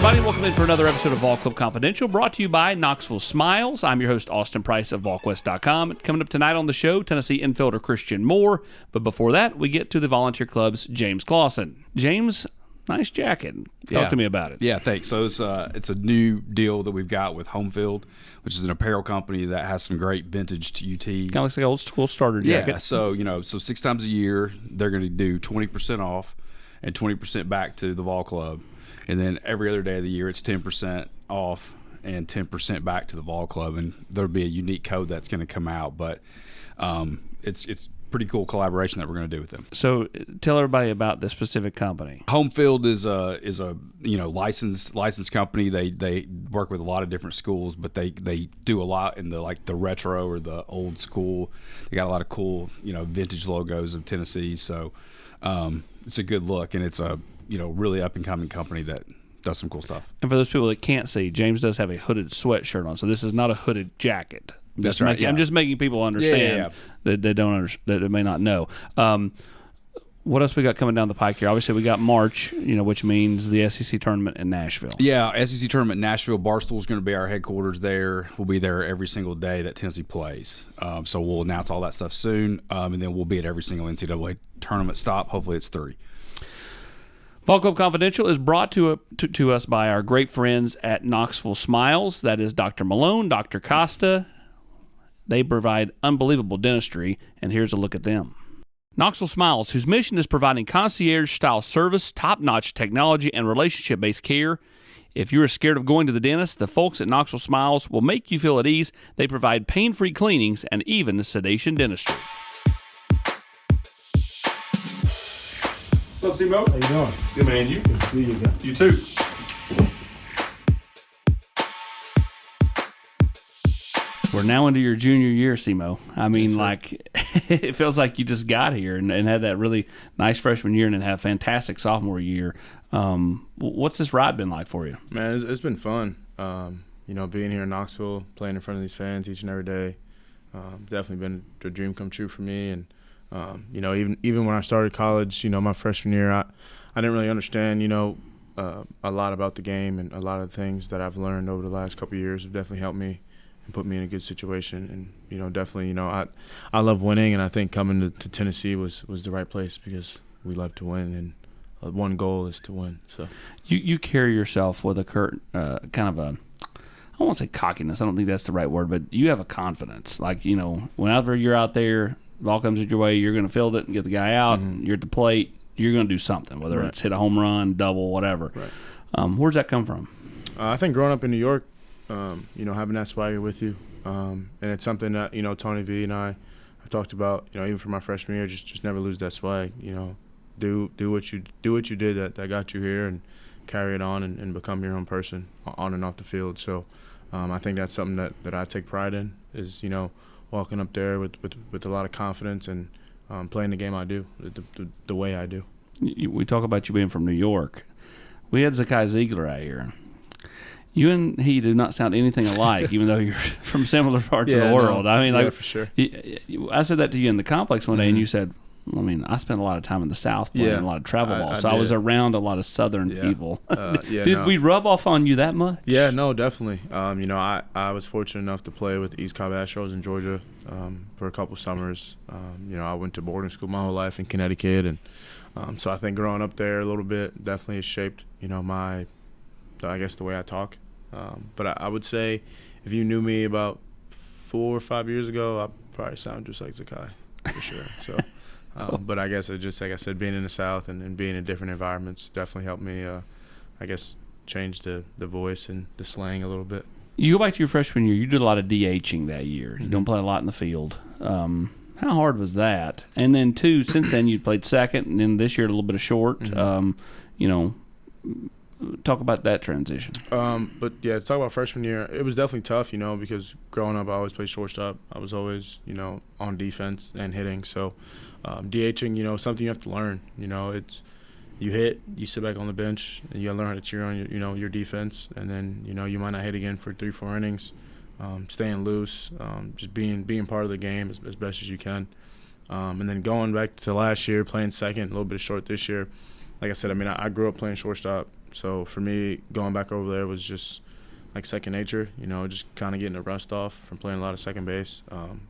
everybody. Welcome in for another episode of Walkup Confidential, brought to you by Knoxville Smiles. I'm your host, Austin Price of WalkWest.com. Coming up tonight on the show, Tennessee infielder Christian Moore. But before that, we get to the Volunteer Club's James Clausen. James, nice jacket. Talk to me about it. Yeah, thanks. So it's a new deal that we've got with Home Field, which is an apparel company that has some great vintage UT. Kind of looks like an old school starter jacket. Yeah, so 6 times a year, they're going to do 20% off and 20% back to the Vol Club. And then every other day of the year, it's 10% off and 10% back to the Vol Club. And there'll be a unique code that's going to come out. But it's pretty cool collaboration that we're going to do with them. So tell everybody about this specific company. Home Field is a licensed company. They work with a lot of different schools, but they do a lot in the retro or the old school. They got a lot of cool vintage logos of Tennessee. So it's a good look, and it's a really up and coming company that does some cool stuff. And for those people that can't see, James does have a hooded sweatshirt on, so this is not a hooded jacket. That's right. I'm just making people understand that they don't that they may not know. What else we got coming down the pike here? Obviously, we got March, which means the SEC tournament in Nashville. Yeah, SEC tournament in Nashville. Barstool's going to be our headquarters there. We'll be there every single day that Tennessee plays. So we'll announce all that stuff soon, and then we'll be at every single NCAA tournament stop. Hopefully, it's 3. Walkup Confidential is brought to us by our great friends at Knoxville Smiles. That is Dr. Malone, Dr. Costa. They provide unbelievable dentistry, and here's a look at them. Knoxville Smiles, whose mission is providing concierge-style service, top-notch technology, and relationship-based care. If you're scared of going to the dentist, the folks at Knoxville Smiles will make you feel at ease. They provide pain-free cleanings and even sedation dentistry. What's up, C-Mo? How you doing? Good, man. You? Good to see you again. You too. We're now into your junior year, Simo. I mean, it feels like you just got here and had that really nice freshman year and then had a fantastic sophomore year. What's this ride been like for you? Man, it's been fun. Being here in Knoxville, playing in front of these fans each and every day, definitely been a dream come true for me. And even when I started college, my freshman year, I didn't really understand, a lot about the game, and a lot of the things that I've learned over the last couple of years have definitely helped me and put me in a good situation. And, definitely, I love winning, and I think coming to Tennessee was the right place because we love to win, and one goal is to win. So you carry yourself with a kind of a, I won't say cockiness, I don't think that's the right word, but you have a confidence. Like, whenever you're out there, ball comes at your way, you're going to field it and get the guy out. Mm-hmm. You're at the plate, you're going to do something, whether it's hit a home run, double, whatever. Right. Where's that come from? I think growing up in New York, having that swagger with you, and it's something that Tony V and I have talked about. Even for my freshman year, just never lose that swag. Do what you did that got you here, and carry it on and become your own person on and off the field. So I think that's something that I take pride in is walking up there with a lot of confidence and playing the game I do, the way I do. We talk about you being from New York. We had Zakai Ziegler out here. You and he do not sound anything alike, even though you're from similar parts of the world. No, I mean, for sure. I said that to you in the complex one day, and you said, I spent a lot of time in the South playing a lot of travel ball, so I was around a lot of Southern people. Did we rub off on you that much? Yeah, no, definitely. I was fortunate enough to play with the East Cobb Astros in Georgia for a couple summers. I went to boarding school my whole life in Connecticut, and so I think growing up there a little bit definitely has shaped, the way I talk. But I would say if you knew me about 4 or 5 years ago, I probably sound just like Zakai, for sure. So. But I guess it just, like I said, being in the South and being in different environments definitely helped me, change the voice and the slang a little bit. You go back to your freshman year, you did a lot of DHing that year. You don't play a lot in the field. How hard was that? And then, too, since then you played second, and then this year a little bit of short. Talk about that transition. But, to talk about freshman year, it was definitely tough, because growing up I always played shortstop. I was always, on defense and hitting. So DHing, something you have to learn. It's you hit, you sit back on the bench, and you learn how to cheer on your defense. And then, you might not hit again for 3-4 innings. Staying loose, just being part of the game as best as you can. And then going back to last year, playing second, a little bit of short this year, like I said, I mean, I grew up playing shortstop, so for me, going back over there was just like second nature. Just kind of getting the rust off from playing a lot of second base.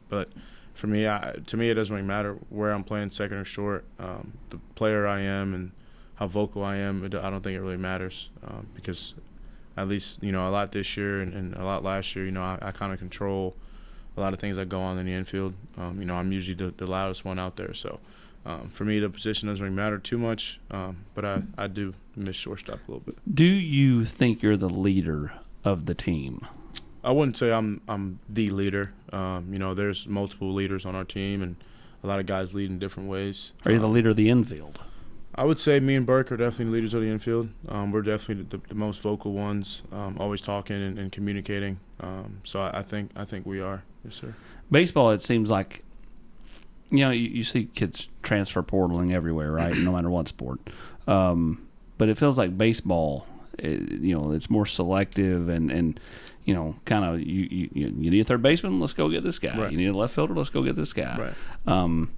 But for me, to me, it doesn't really matter where I'm playing, second or short. The player I am and how vocal I am, I don't think it really matters because at least, a lot this year and a lot last year, I kind of control a lot of things that go on in the infield. I'm usually the loudest one out there. So for me, the position doesn't really matter too much, but I do miss shortstop a little bit. Do you think you're the leader of the team? I wouldn't say I'm the leader. There's multiple leaders on our team, and a lot of guys lead in different ways. Are you the leader of the infield? I would say me and Burke are definitely leaders of the infield. We're definitely the most vocal ones, always talking and communicating. So I think we are. Yes, sir. Baseball, it seems like, you see kids transfer portaling everywhere, right? No matter what sport. But it feels like baseball, it's more selective and kind of you need a third baseman, let's go get this guy. Right. You need a left fielder, let's go get this guy. Right.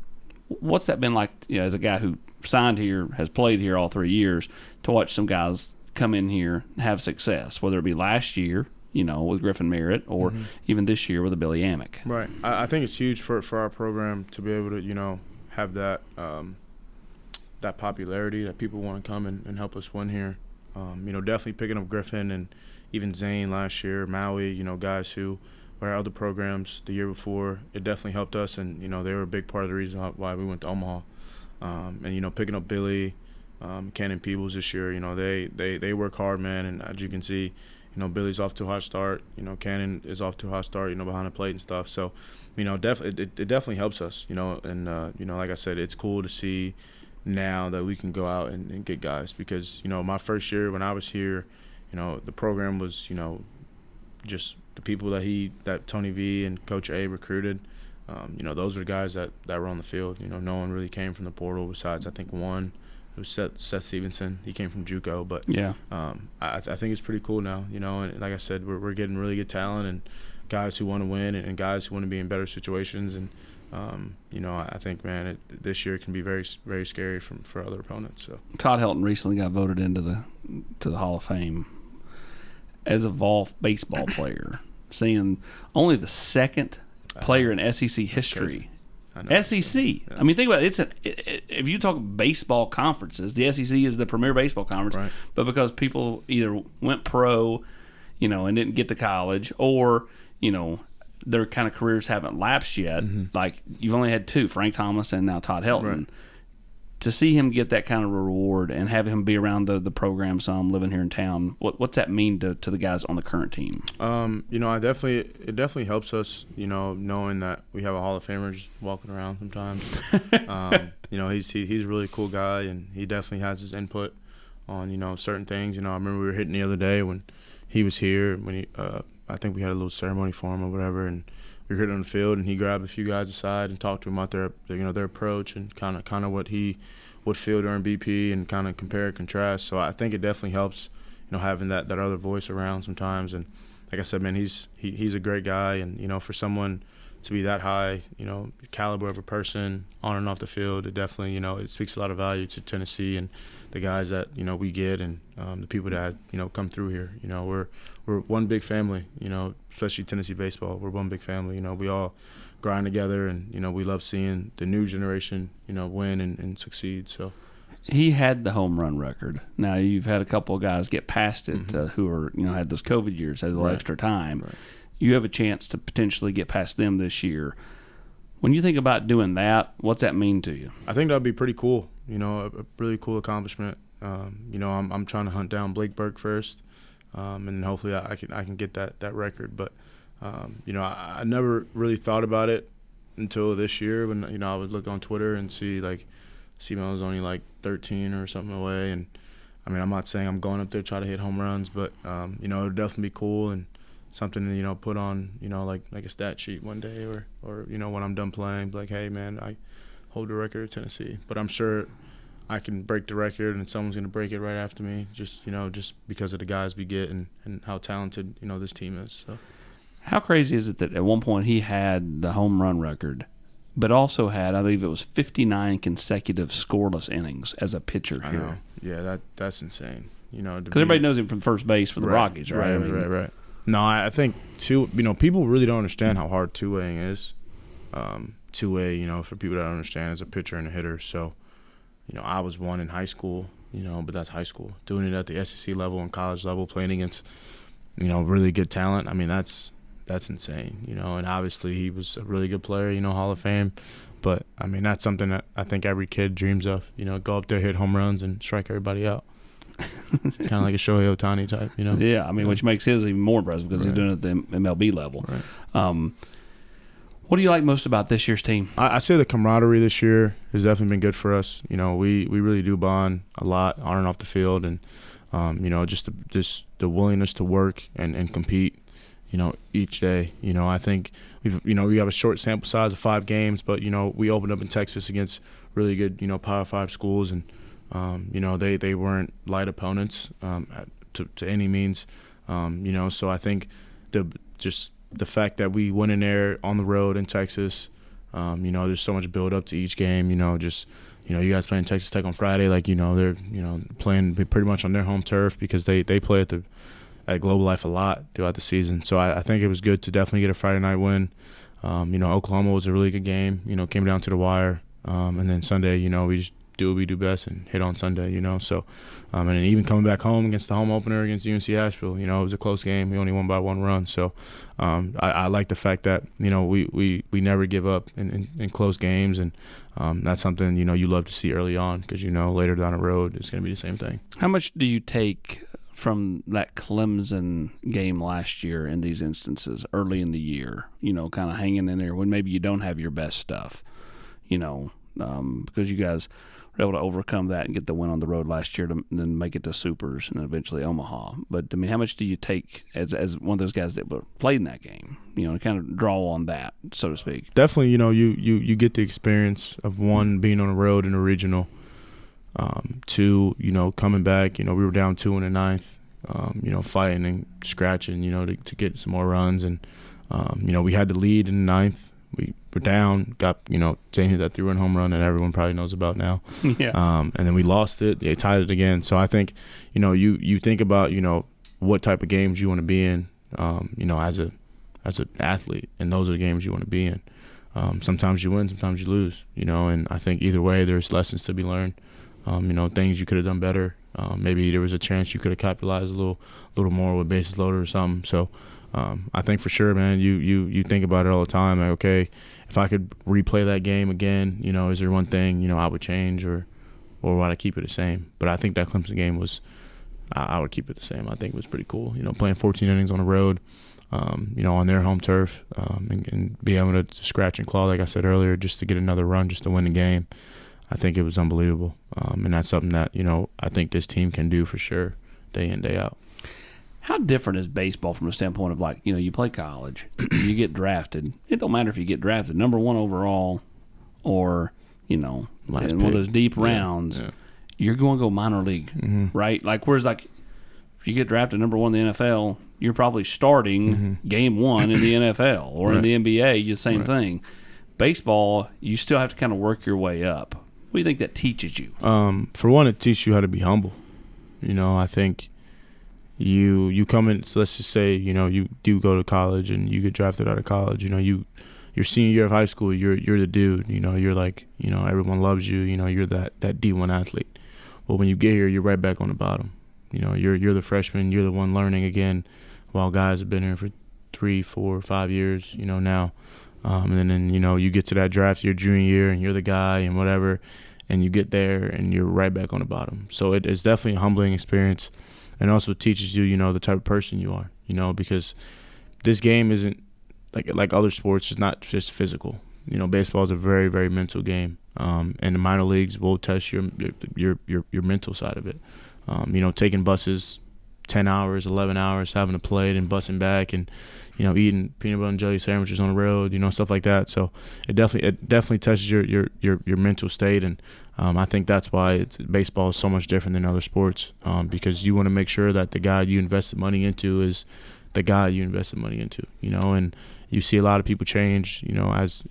What's that been like, as a guy who signed here, has played here all 3 years, to watch some guys come in here and have success, whether it be last year, with Griffin Merritt, or even this year with a Billy Amick? Right. I think it's huge for our program to be able to, have that that popularity that people want to come and help us win here. Definitely picking up Griffin and even Zane last year, Maui, guys who were at other programs the year before. It definitely helped us, and, they were a big part of the reason why we went to Omaha. And, picking up Billy, Cannon Peebles this year, they work hard, man, and as you can see, Billy's off to a hot start. Cannon is off to a hot start, behind the plate and stuff. So, it definitely helps us, and, like I said, it's cool to see now that we can go out and get guys because, my first year when I was here, the program was, just the people that Tony V and Coach A recruited. Those are guys that were on the field. No one really came from the portal besides, I think, one. It was Seth Stevenson. He came from JUCO, but yeah, I think it's pretty cool now. And like I said, we're getting really good talent and guys who want to win and guys who want to be in better situations. And I think, man, this year can be very, very scary for other opponents. So Todd Helton recently got voted into the Hall of Fame as a Vol baseball player, seeing only the second player in SEC history. SEC. Yeah. I mean, think about it. If you talk baseball conferences, the SEC is the premier baseball conference. Right. But because people either went pro, and didn't get to college, or their kind of careers haven't lapsed yet. Like you've only had two, Frank Thomas and now Todd Helton. Right. To see him get that kind of reward and have him be around the program some, living here in town, what's that mean to the guys on the current team? It definitely helps us, knowing that we have a Hall of Famer just walking around sometimes. He's a really cool guy, and he definitely has his input on, certain things. I remember we were hitting the other day when he was here, when I think we had a little ceremony for him or whatever, and we were hitting on the field, and he grabbed a few guys aside and talked to them about their approach and kind of what he would feel during BP and kind of compare and contrast. So I think it definitely helps, having that other voice around sometimes. And like I said, man, he's a great guy, and for someone to be that high, caliber of a person on and off the field, it definitely, it speaks a lot of value to Tennessee and the guys that we get and the people that come through here. We're one big family, especially Tennessee baseball. We're one big family. We all grind together, and we love seeing the new generation win and succeed. So he had the home run record. Now you've had a couple of guys get past it who are had those COVID years, had a little extra time. Right. You have a chance to potentially get past them this year. When you think about doing that, what's that mean to you? I think that'd be pretty cool. A really cool accomplishment. I'm trying to hunt down Blake Burke first, and hopefully I can get that record. But I never really thought about it until this year when I would look on Twitter and see I was only like 13 or something away. And I mean, I'm not saying I'm going up there to try to hit home runs, but it would definitely be cool and something to put on like a stat sheet one day or when I'm done playing, be like, hey man, I hold the record at Tennessee. But I'm sure I can break the record and someone's going to break it right after me, just because of the guys we get and how talented this team is. So how crazy is it that at one point he had the home run record, but also had, I believe it was 59 consecutive scoreless innings as a pitcher here? I know. Yeah, that's insane. You know, because everybody knows him from first base for the Rockies, right? Right. No, I think people really don't understand how hard two-waying is. Two-way, you know, for people that don't understand, is a pitcher and a hitter. So, you know, I was one in high school, you know, but that's high school. Doing it at the SEC level and college level, playing against, you know, really good talent. I mean, that's insane, you know. And obviously he was a really good player, you know, Hall of Fame. But, I mean, that's something that I think every kid dreams of, you know, go up there, hit home runs, and strike everybody out. Kind of like a Shohei Ohtani type, you know. Yeah, I mean, which makes his even more impressive because he's doing it at the MLB level. Right. What do you like most about this year's team? I say the camaraderie this year has definitely been good for us. You know, we really do bond a lot on and off the field, and you know, just the willingness to work and compete, you know, each day. You know, I think we have a short sample size of 5 games, but you know, we opened up in Texas against really good, you know, Power 5 schools, and you know, they weren't light opponents to any means. You know, so I think the fact that we went in there on the road in Texas, you know, there's so much build up to each game. You know, you guys playing Texas Tech on Friday, like, you know, they're, you know, playing pretty much on their home turf because they play at Global Life a lot throughout the season. So I think it was good to definitely get a Friday night win. You know, Oklahoma was a really good game. You know, came down to the wire, and then Sunday, you know, we just do what we do best and hit on Sunday, you know. So, and then even coming back home against the home opener against UNC Asheville, you know, it was a close game. We only won by 1 run. So, I like the fact that, you know, we never give up in close games, and that's something, you know, you love to see early on because, you know, later down the road it's going to be the same thing. How much do you take from that Clemson game last year in these instances early in the year, you know, kind of hanging in there when maybe you don't have your best stuff, you know, because you guys were able to overcome that and get the win on the road last year to then make it to Supers and eventually Omaha. But, I mean, how much do you take as one of those guys that played in that game, you know, to kind of draw on that, so to speak? Definitely, you know, you get the experience of, one, being on the road in a regional, 2, you know, coming back, you know, we were down 2 in the 9th, you know, fighting and scratching, you know, to get some more runs. And, you know, we had the lead in the 9th. We were down, got, you know, Zane hit that 3-run home run that everyone probably knows about now. Yeah. And then we lost it. They tied it again. So I think, you know, you think about, you know, what type of games you want to be in, you know, as an athlete, and those are the games you want to be in. Sometimes you win, sometimes you lose, you know, and I think either way there's lessons to be learned. You know, things you could have done better. Maybe there was a chance you could have capitalized a little more with bases loaded or something. So I think for sure, man, you think about it all the time. Like, okay, if I could replay that game again, you know, is there one thing, you know, I would change or would I keep it the same? But I think that Clemson game was, I would keep it the same. I think it was pretty cool, you know, playing 14 innings on the road, you know, on their home turf, and be able to scratch and claw, like I said earlier, just to get another run, just to win the game. I think it was unbelievable. And that's something that, you know, I think this team can do for sure, day in, day out. How different is baseball from a standpoint of, like, you know, you play college, you get drafted. It don't matter if you get drafted number 1 overall or, you know, in one of those deep rounds. Yeah. You're going to go minor league, right? Like, whereas, like, if you get drafted number 1 in the NFL, you're probably starting game 1 in the NFL or in the NBA, the same thing. Baseball, you still have to kind of work your way up. What do you think that teaches you? For one, it teaches you how to be humble. You know, I think you come in, so let's just say, you know, you do go to college and you get drafted out of college. You know, your senior year of high school, you're the dude. You know, you're like, you know, everyone loves you. You know, you're that D1 athlete. Well, when you get here, you're right back on the bottom. You know, you're the freshman. You're the one learning again, while guys have been here for 3, 4, 5 years. You know, now. And then, you know, you get to that draft your junior year and you're the guy and whatever, and you get there and you're right back on the bottom. So it's definitely a humbling experience, and also teaches you, you know, the type of person you are, you know, because this game isn't like other sports. It's not just physical. You know, baseball is a very, very mental game, and the minor leagues will test your mental side of it. You know, taking buses 10 hours, 11 hours, having to play it and busing back, and, you know, eating peanut butter and jelly sandwiches on the road, you know, stuff like that. So it definitely touches your mental state, and I think that's why baseball is so much different than other sports, because you want to make sure that the guy you invested money into is the guy you invested money into, you know. And you see a lot of people change, you know, as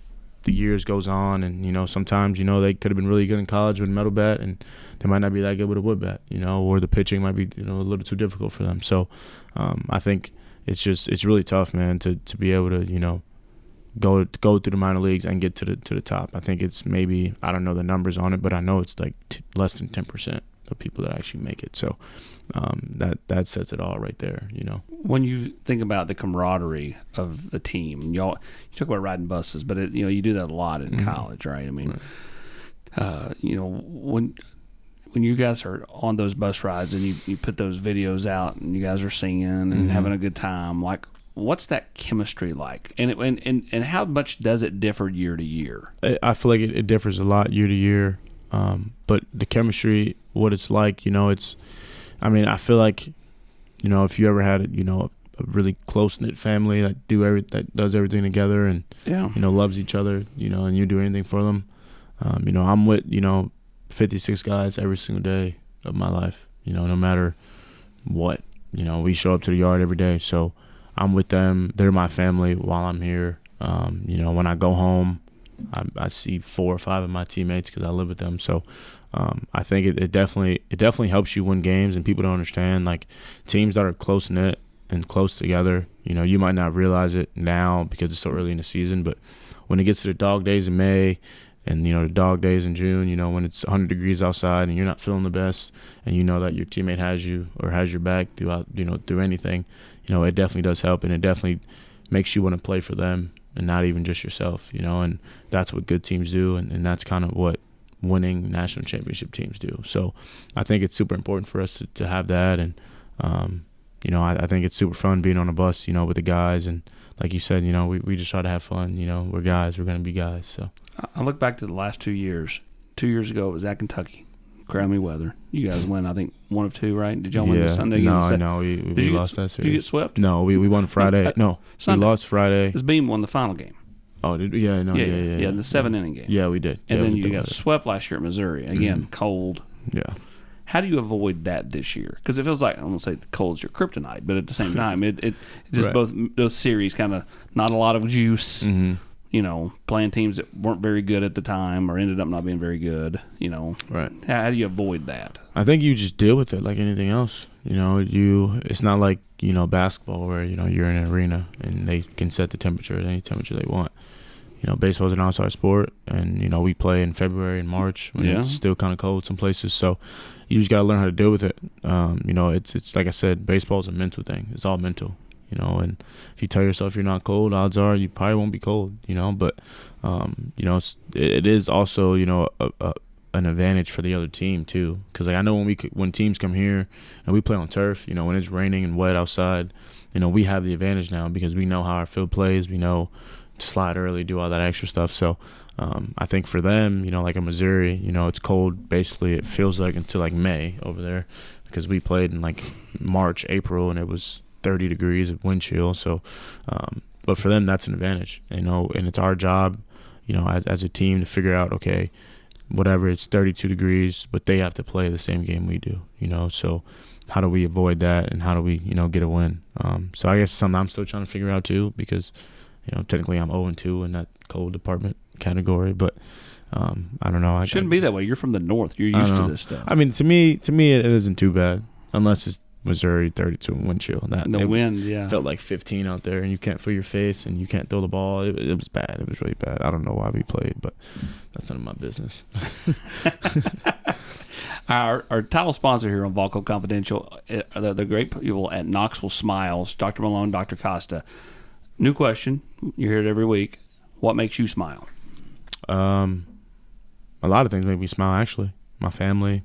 the years goes on, and sometimes they could have been really good in college with a metal bat, and they might not be that good with a wood bat, or the pitching might be a little too difficult for them. So I think it's really tough, man, to be able to go through the minor leagues and get to the top. I think it's maybe, I don't know the numbers on it, but I know it's like less than 10% of people that actually make it. So that sets it all right there. When you think about the camaraderie of the team, you talk about riding buses, but you do that a lot in college, right? I mean, when you guys are on those bus rides and you put those videos out and you guys are singing and having a good time, like, what's that chemistry like? And how much does it differ year to year? I feel like it differs a lot year to year. But the chemistry, what it's like, I feel like, if you ever had a really close-knit family that does everything together and, loves each other, and you do anything for them. I'm with, 56 guys every single day of my life, no matter what, we show up to the yard every day. So I'm with them. They're my family while I'm here. When I go home, I see 4 or 5 of my teammates because I live with them. So I think it definitely helps you win games, and people don't understand, like, teams that are close knit and close together, you might not realize it now because it's so early in the season, but when it gets to the dog days in May and the dog days in June, when it's 100 degrees outside and you're not feeling the best, and that your teammate has you or has your back throughout through anything, it definitely does help, and it definitely makes you want to play for them and not even just yourself, and that's what good teams do, and that's kind of what winning national championship teams do. So I think it's super important for us to have that, and I think it's super fun being on a bus, with the guys, and like you said, we just try to have fun. We're guys, we're going to be guys. So I look back to the last 2 years. 2 years ago, it was at Kentucky. Crummy weather. You guys win, I think, 1 of 2, right? Did y'all win the Sunday game? No, we lost that series. Did you get swept? No, we won Friday. No, Sunday. We lost Friday. Because Beam won the final game. Oh, yeah, no, yeah. The 7-inning game. Yeah, we did. And then you got swept last year at Missouri. Again, cold. Yeah. How do you avoid that this year? Because it feels like, I'm going to say the cold's your kryptonite, but at the same time, it just right. both series kind of not a lot of juice. Playing teams that weren't very good at the time or ended up not being very good. Right. How do you avoid that? I think you just deal with it like anything else. It's not like basketball where you're in an arena and they can set the temperature at any temperature they want. Baseball is an outside sport, and we play in February and March when it's still kind of cold some places. So you just got to learn how to deal with it. It's like I said, baseball is a mental thing. It's all mental. And if you tell yourself you're not cold, odds are you probably won't be cold. But it is also an advantage for the other team too. Because I know when teams come here and we play on turf, when it's raining and wet outside, we have the advantage now because we know how our field plays. We know to slide early, do all that extra stuff. So I think for them, like in Missouri, it's cold. Basically, it feels like until like May over there because we played in like March, April, and it was 30 degrees of wind chill. So, but for them, that's an advantage, and it's our job, as a team to figure out, okay, whatever, it's 32 degrees, but they have to play the same game we do, so how do we avoid that and how do we, get a win? So I guess something I'm still trying to figure out too, because, technically I'm 0-2 in that cold department category, but I don't know. It shouldn't be that way. You're from the north. You're used to this stuff. I mean, to me, it isn't too bad, unless it's Missouri 32 wind chill. The wind, felt like 15 out there, and you can't feel your face, and you can't throw the ball. It was bad. It was really bad. I don't know why we played, but that's none of my business. Our title sponsor here on Walkup Confidential, the great people at Knoxville Smiles, Dr. Malone, Dr. Costa. New question. You hear it every week. What makes you smile? A lot of things make me smile, actually. My family,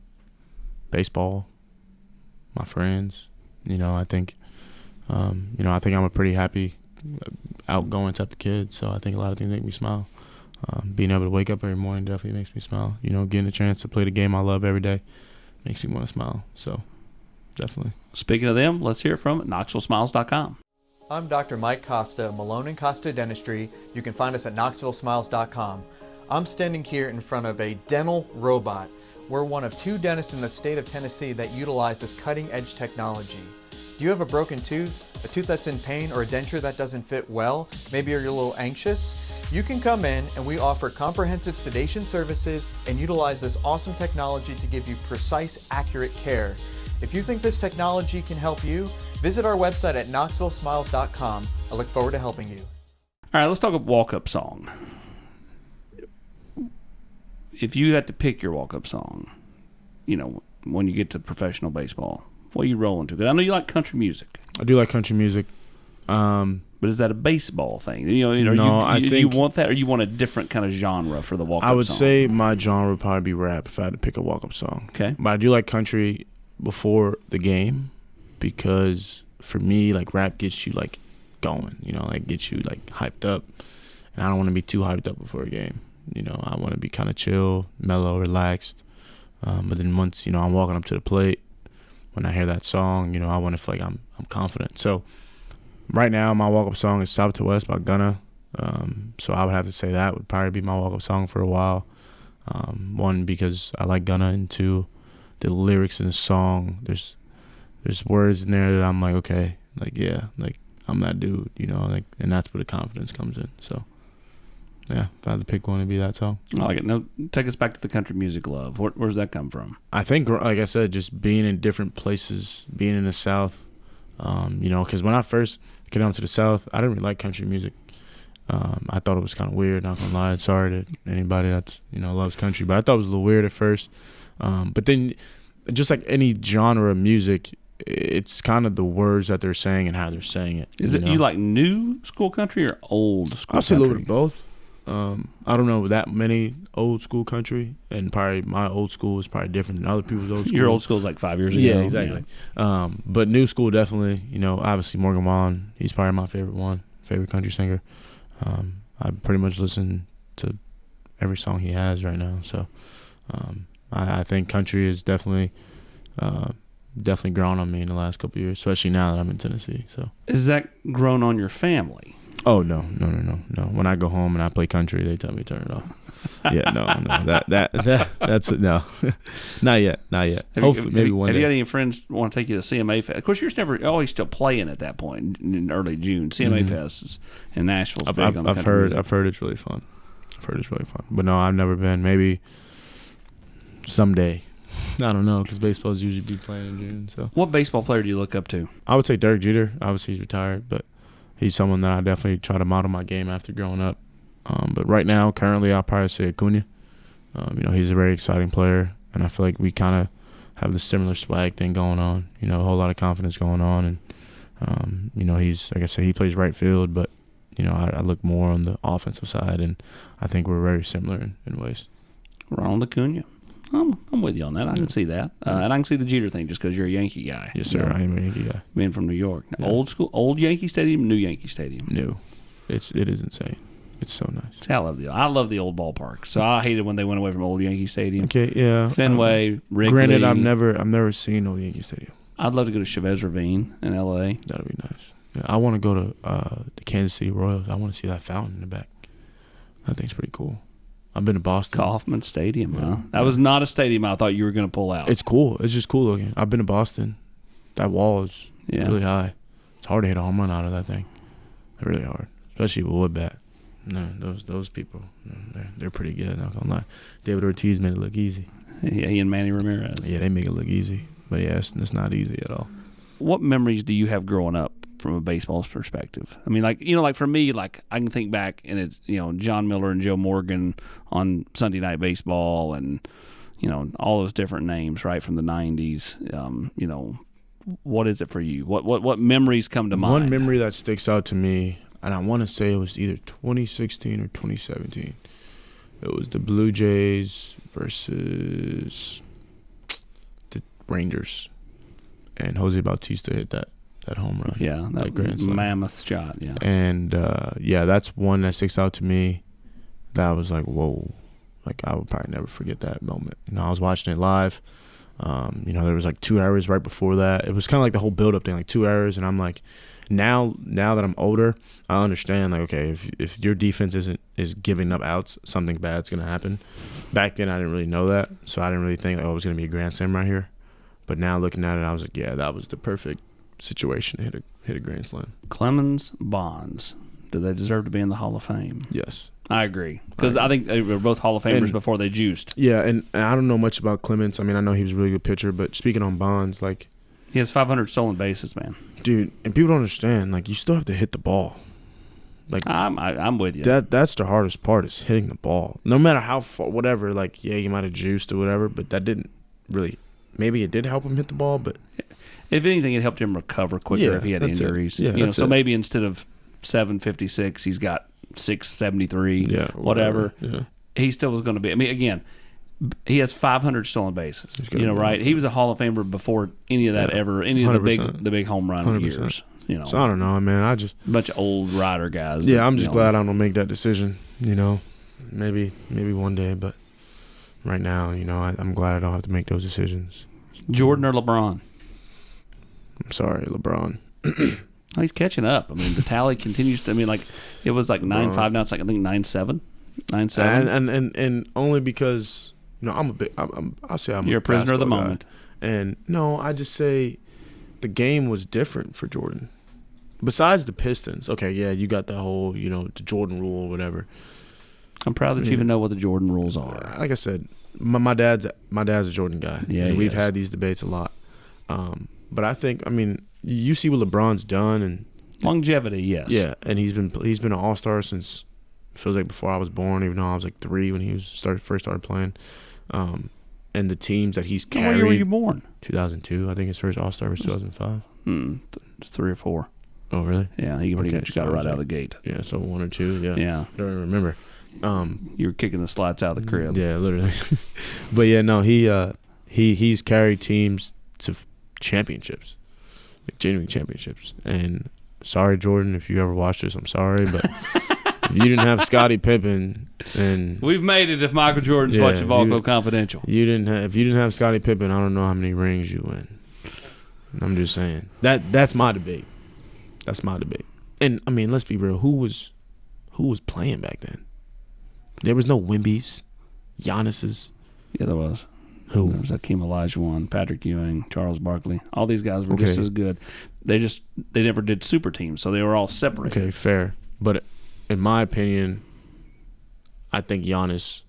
baseball, my friends. I think I'm a pretty happy, outgoing type of kid, so I think a lot of things make me smile. Being able to wake up every morning definitely makes me smile. Getting a chance to play the game I love every day makes me want to smile, so definitely. Speaking of them, let's hear it from KnoxvilleSmiles.com. I'm Dr. Mike Costa, Malone & Costa Dentistry. You can find us at KnoxvilleSmiles.com. I'm standing here in front of a dental robot. We're one of 2 dentists in the state of Tennessee that utilize this cutting-edge technology. Do you have a broken tooth, a tooth that's in pain, or a denture that doesn't fit well? Maybe you're a little anxious? You can come in and we offer comprehensive sedation services and utilize this awesome technology to give you precise, accurate care. If you think this technology can help you, visit our website at knoxvillesmiles.com. I look forward to helping you. All right, let's talk about Walkup Song. If you had to pick your Walkup Song, you know, when you get to professional baseball, what are you rolling to? Because I know you like country music. I do like country music. But is that a baseball thing? You want that, or you want a different kind of genre for the Walkup Song? I would say my genre would probably be rap if I had to pick a Walkup Song. Okay. But I do like country before the game because for me, like, rap gets you, like, going, you know, like, gets you, like, hyped up. And I don't want to be too hyped up before a game. You know, I want to be kind of chill, mellow, relaxed. But then once, you know, I'm walking up to the plate, when I hear that song, you know, I want to feel like I'm confident. So right now, my walk-up song is South to West by Gunna. So I would have to say that would probably be my walk-up song for a while. One, because I like Gunna, and two, the lyrics in the song, there's words in there that I'm like, okay, like, yeah, like, I'm that dude, you know, like, and that's where the confidence comes in. So, yeah, if I had to pick one, it'd be that song. I like it. Now, take us back to the country music love. Where's that come from? I think, like I said, just being in different places, being in the South, you know, because when I first came down to the South, I didn't really like country music. I thought it was kind of weird, not gonna lie. Sorry to anybody that's, you know, loves country, but I thought it was a little weird at first. But then, just like any genre of music, it's kind of the words that they're saying and how they're saying it. Is it you like new school country or old school country? I'll say a little bit of both. I don't know that many old school country, and probably my old school is probably different than other people's old school. Your old school is like 5 years ago. Yeah, exactly. Yeah. But new school, definitely, you know, obviously Morgan Wallen, he's probably my favorite country singer. I pretty much listen to every song he has right now. So I think country is definitely grown on me in the last couple of years, especially now that I'm in Tennessee. So is that grown on your family? Oh, no. When I go home and I play country, they tell me to turn it off. Yeah, no. That's no. Not yet. Hopefully, maybe one day. Have you got any friends want to take you to CMA Fest? Of course, you're always still playing at that point in early June. CMA Fest is in Nashville. I've heard it's really fun. But no, I've never been. Maybe someday. I don't know, because baseball's usually be playing in June. So, what baseball player do you look up to? I would say Derek Jeter. Obviously, he's retired, but he's someone that I definitely try to model my game after growing up. But right now, currently, I'll probably say Acuna. You know, he's a very exciting player, and I feel like we kind of have the similar swag thing going on. You know, a whole lot of confidence going on, and you know, he's, like I said, he plays right field, but you know, I look more on the offensive side, and I think we're very similar in ways. Ronald Acuna. I'm with you on that. I can see that. And I can see the Jeter thing just because you're a Yankee guy. Yes, sir. I am a Yankee guy. Being from New York. Now, Yeah. Old Yankee Stadium, new Yankee Stadium. New. It is insane. It's so nice. See, I love the old ballpark. So I hated when they went away from old Yankee Stadium. Okay, yeah. Fenway, Wrigley. Granted, I've never seen old Yankee Stadium. I'd love to go to Chavez Ravine in L.A. That'd be nice. Yeah, I want to go to the Kansas City Royals. I want to see that fountain in the back. That thing's pretty cool. I've been to Boston. Kauffman Stadium, huh? That was not a stadium I thought you were going to pull out. It's cool. It's just cool looking. I've been to Boston. That wall is really high. It's hard to hit a home run out of that thing. Really hard, especially with wood bat. No, those people, they're pretty good. Not gonna lie. David Ortiz made it look easy. Yeah, he and Manny Ramirez. Yeah, they make it look easy, but yeah, it's not easy at all. What memories do you have growing up from a baseball perspective? I mean, like for me, like I can think back and it's, you know, John Miller and Joe Morgan on Sunday Night Baseball, and you know, all those different names right from the 90s. You know, what is it for you? What memories come to mind? One memory that sticks out to me, and I want to say it was either 2016 or 2017. It was the Blue Jays versus the Rangers, and Jose Bautista hit that home run. Yeah, that grand slam. mammoth shot. Yeah, and that's one that sticks out to me. That was like, whoa, like I would probably never forget that moment. You know, I was watching it live. You know, there was like 2 hours right before that. It was kind of like the whole build-up thing, like 2 hours, and I'm like, now that I'm older, I understand, like, okay, if your defense is giving up outs, something bad's gonna happen. Back then, I didn't really know that, so I didn't really think, like, it was gonna be a grand slam right here. But now looking at it, I was like, yeah, that was the perfect situation to hit a grand slam. Clemens, Bonds, do they deserve to be in the Hall of Fame? Yes, I agree because I think they were both Hall of Famers before they juiced. Yeah, and I don't know much about Clements. I mean, I know he was a really good pitcher, but speaking on Bonds, like he has 500 stolen bases, man. Dude, and people don't understand. Like, you still have to hit the ball. Like, I'm with you. That's the hardest part is hitting the ball. No matter how far, whatever. Like, yeah, you might have juiced or whatever, but that didn't really. Maybe it did help him hit the ball, but if anything, it helped him recover quicker if he had injuries. Yeah, so maybe instead of 756, he's got 673. Yeah, whatever. Yeah. He still was going to be. I mean, again, he has 500 stolen bases. Right? He was a Hall of Famer before any of that ever. Any of the big home run 100%. Years. So I don't know, man. I just a bunch of old rider guys. Yeah, I'm just glad I don't make that decision. Maybe one day, but right now, I'm glad I don't have to make those decisions. Jordan or LeBron? I'm sorry, LeBron. Oh, he's catching up. I mean, the tally continues to. I mean, like it was like 9-5. Now it's like I think 9-7. 9-7. And only because I'm a bit. I'll say I'm. You're a prisoner of the guy. moment. And no, I just say the game was different for Jordan. Besides the Pistons, okay, yeah, you got the whole the Jordan rule or whatever. I'm proud that you even know what the Jordan rules are. Like I said, my dad's a Jordan guy. Yeah, and we've had these debates a lot. But I think, you see what LeBron's done and longevity, yes. Yeah, and he's been an all-star since feels like before I was born, even though I was like 3 when he first started playing. And the teams that he's carried. What year were you born? 2002. I think his first all-star was 2005. 3 or 4. Oh, really? Yeah, he pretty much got it right out of the gate. Yeah, so 1 or 2. Yeah. Yeah. I don't even remember. You were kicking the slats out of the crib. Yeah, literally. But yeah, no, he's carried teams to championships, like genuine championships. And sorry, Jordan, if you ever watched this, I'm sorry, but if you didn't have Scottie Pippen, and we've made it. If Michael Jordan's watching Walkup Confidential, if you didn't have Scottie Pippen, I don't know how many rings you win. I'm just saying that's my debate. That's my debate. And let's be real. Who was playing back then? There was no Wimby's, Giannis's. Yeah, there was. Who? There was Hakeem Olajuwon, Patrick Ewing, Charles Barkley. All these guys were just as good. They never did super teams, so they were all separated. Okay, fair. But in my opinion, I think Giannis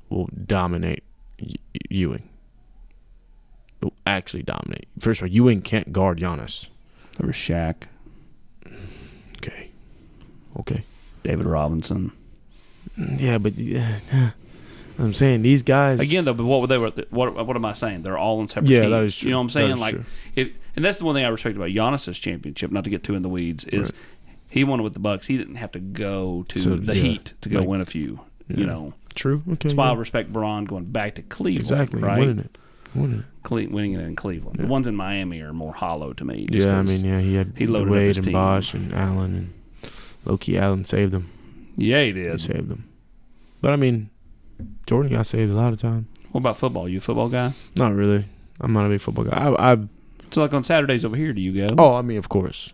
will dominate Ewing. Will actually dominate. First of all, Ewing can't guard Giannis. There was Shaq. Okay. David Robinson. Yeah, but I'm saying these guys again though. But what am I saying? They're all in separate teams. Yeah, that is true. You know what I'm saying? Like and that's the one thing I respect about Giannis's championship. Not to get too in the weeds, is he won it with the Bucks. He didn't have to go to the Heat to go win a few. Yeah. True. Okay. That's why I respect Bron going back to Cleveland. Exactly. Right. Winning it. Winning it in Cleveland. Yeah. The ones in Miami are more hollow to me. He loaded Wade up his and team. Bosh and Allen and low-key Allen saved him. Yeah, he did. He saved him. But Jordan got saved a lot of time. What about football? You a football guy? Not really. I'm not a big football guy. So like on Saturdays over here, do you go? Oh, of course.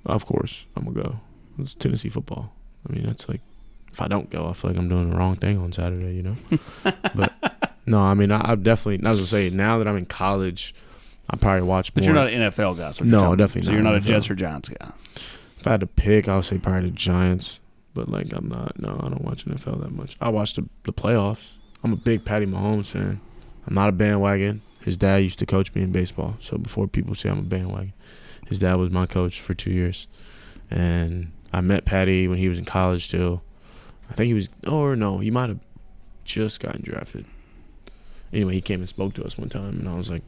Of course, I'm gonna go. It's Tennessee football. That's like, if I don't go, I feel like I'm doing the wrong thing on Saturday, But no, I definitely. I was gonna say, now that I'm in college, I probably watch more. But you're not an NFL guy, so no, definitely not. So you're not NFL. a Jets or Giants guy. If I had to pick, I would say probably the Giants. But I'm not. No, I don't watch NFL that much. I watch the playoffs. I'm a big Patty Mahomes fan. I'm not a bandwagon. His dad used to coach me in baseball. So before people say I'm a bandwagon, his dad was my coach for 2 years. And I met Patty when he was in college still. I think he was, he might have just gotten drafted. Anyway, he came and spoke to us one time, and I was like,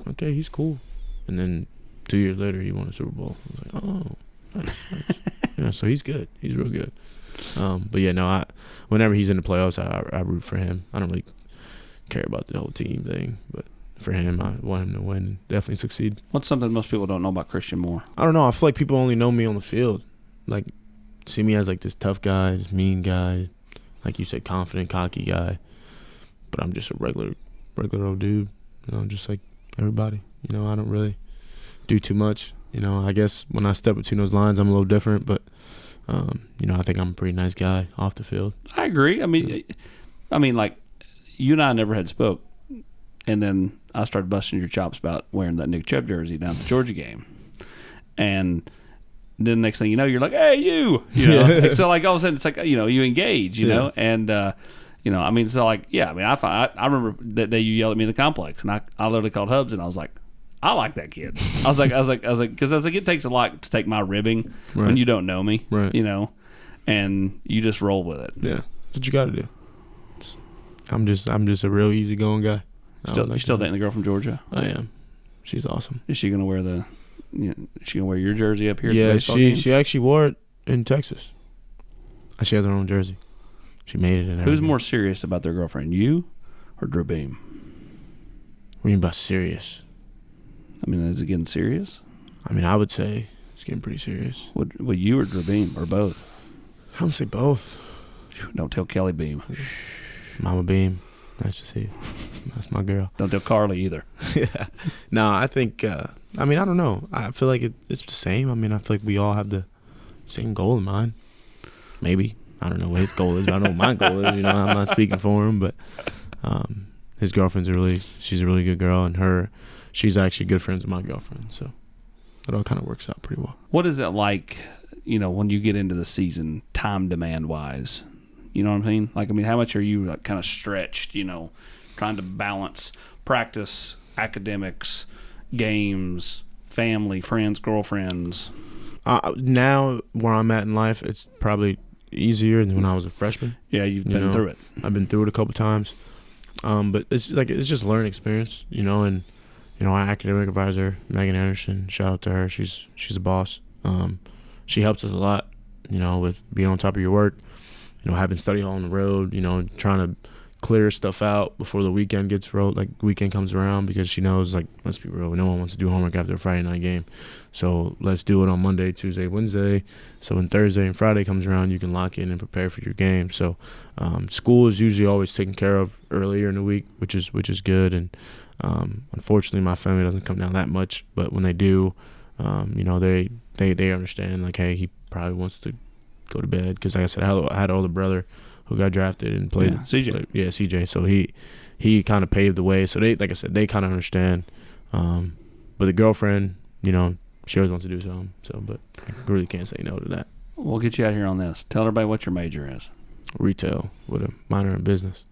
okay, he's cool. And then 2 years later, he won a Super Bowl. I was like, oh, nice. Yeah, so he's good. He's real good. But yeah, no, whenever he's in the playoffs, I root for him. I don't really care about the whole team thing, but for him, I want him to win and definitely succeed. What's something most people don't know about Christian Moore? I don't know. I feel like people only know me on the field. Like, see me as like this tough guy, this mean guy, like you said, confident, cocky guy. But I'm just a regular old dude, just like everybody. I don't really do too much. I guess when I step between those lines, I'm a little different, but I think I'm a pretty nice guy off the field. I agree. Like you and I never had spoke, and then I started busting your chops about wearing that Nick Chubb jersey down at the Georgia game, and then next thing you know, you're like, hey, you know. Like, so like all of a sudden it's like, you know, you engage, you know, and you know, I mean, so like, yeah, I mean, I remember that day you yelled at me in the complex, and I literally called Hubs, and I was like, I like that kid. I was like, because I was like, it takes a lot to take my ribbing when you don't know me, you know, and you just roll with it. Yeah, that's what you got to do. I'm just a real easygoing guy. You still dating the girl from Georgia? I am. She's awesome. Is she gonna wear is she gonna wear your jersey up here? Yeah, at the baseball game? she actually wore it in Texas. She has her own jersey. She made it. Who's more serious about their girlfriend, you or Drew Beam? What do you mean by serious? I mean, is it getting serious? I mean, I would say it's getting pretty serious. Would you or Drew Beam or both? I'm gonna say both. Don't tell Kelly Beam. Mama Beam. Nice to see you. That's my girl. Don't tell Carly either. Yeah. No, I think, I mean, I don't know. I feel like it's the same. I mean, I feel like we all have the same goal in mind. Maybe. I don't know what his goal is, but I know what my goal is. You know, I'm not speaking for him, but his girlfriend's she's a really good girl, and she's actually good friends with my girlfriend. So it all kind of works out pretty well. What is it like, you know, when you get into the season, time demand wise? You know what I mean? Like, I mean, how much are you like kind of stretched, you know, trying to balance practice, academics, games, family, friends, girlfriends? Now, where I'm at in life, it's probably easier than when I was a freshman. Yeah, you've been through it. I've been through it a couple times. But it's just learning experience, you know, and, you know, our academic advisor, Megan Anderson, shout out to her. She's a boss. She helps us a lot, you know, with being on top of your work. You know, having study hall on the road, you know, trying to clear stuff out before the weekend weekend comes around, because she knows, like, let's be real, no one wants to do homework after a Friday night game. So let's do it on Monday, Tuesday, Wednesday. So when Thursday and Friday comes around, you can lock in and prepare for your game. So school is usually always taken care of earlier in the week, which is good. And unfortunately, my family doesn't come down that much. But when they do, you know, they understand, like, hey, he probably wants to go to bed, because like I said, I had an older brother who got drafted and played. Yeah, CJ. CJ. So he kind of paved the way. So they, like I said, they kind of understand. But the girlfriend, you know, she always wants to do something. So, but I really can't say no to that. We'll get you out here on this. Tell everybody what your major is. Retail with a minor in business.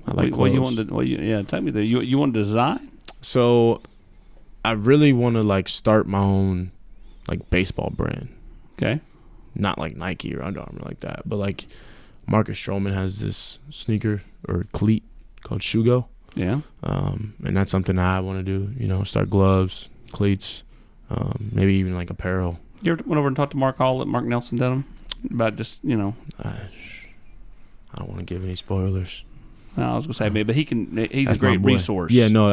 I like clothes. Tell me that. You want to design? So I really want to, like, start my own, like, baseball brand. Okay. Not like Nike or Under Armour like that, but like Marcus Stroman has this sneaker or cleat called Shugo. Yeah. And that's something I want to do, you know, start gloves, cleats, maybe even like apparel. You ever went over and talked to Mark Hall at Mark Nelson Denham about just, you know? I don't want to give any spoilers. No, I was gonna say maybe, but he's That's a great my boy. resource. Yeah, no,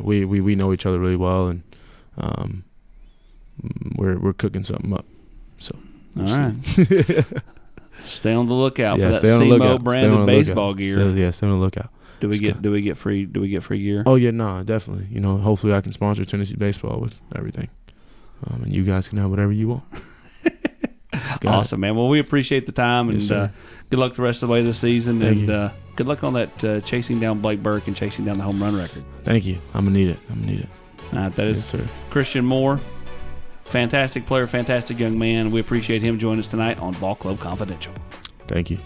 we know each other really well, and we're cooking something up. So all right. Stay on the lookout for that stay on the SEMO lookout. branded baseball gear. Stay on the lookout. Do we get free gear? Oh yeah, no, definitely. You know, hopefully I can sponsor Tennessee baseball with everything, and you guys can have whatever you want. Awesome, man. Well, we appreciate the time, and Yes, good luck the rest of the way this season, Thank and you. good luck on that chasing down Blake Burke and chasing down the home run record. Thank you. I'm gonna need it. All right, that is Yes, sir. Christian Moore. Fantastic player, fantastic young man. We appreciate him joining us tonight on Ball Club Confidential. Thank you.